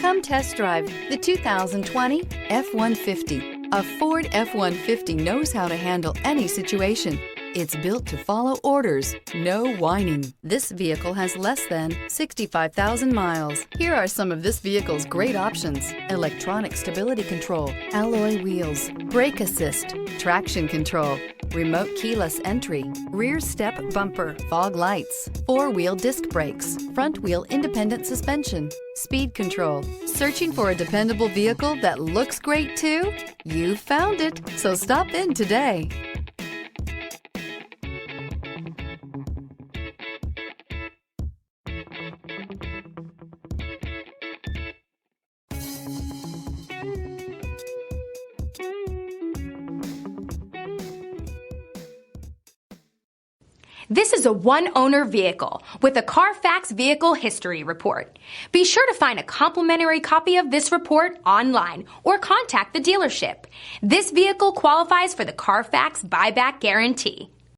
Come test drive the 2020 F-150. A Ford F-150 knows how to handle any situation. It's built to follow orders, no whining. This vehicle has less than 65,000 miles. Here are some of this vehicle's great options: electronic stability control, alloy wheels, brake assist, traction control, remote keyless entry, rear step bumper, fog lights, four-wheel disc brakes, front wheel independent suspension, speed control. Searching for a dependable vehicle that looks great too? You found it, so stop in today. This is a one-owner vehicle with a Carfax Vehicle History Report. Be sure to find a complimentary copy of this report online or contact the dealership. This vehicle qualifies for the Carfax Buyback Guarantee.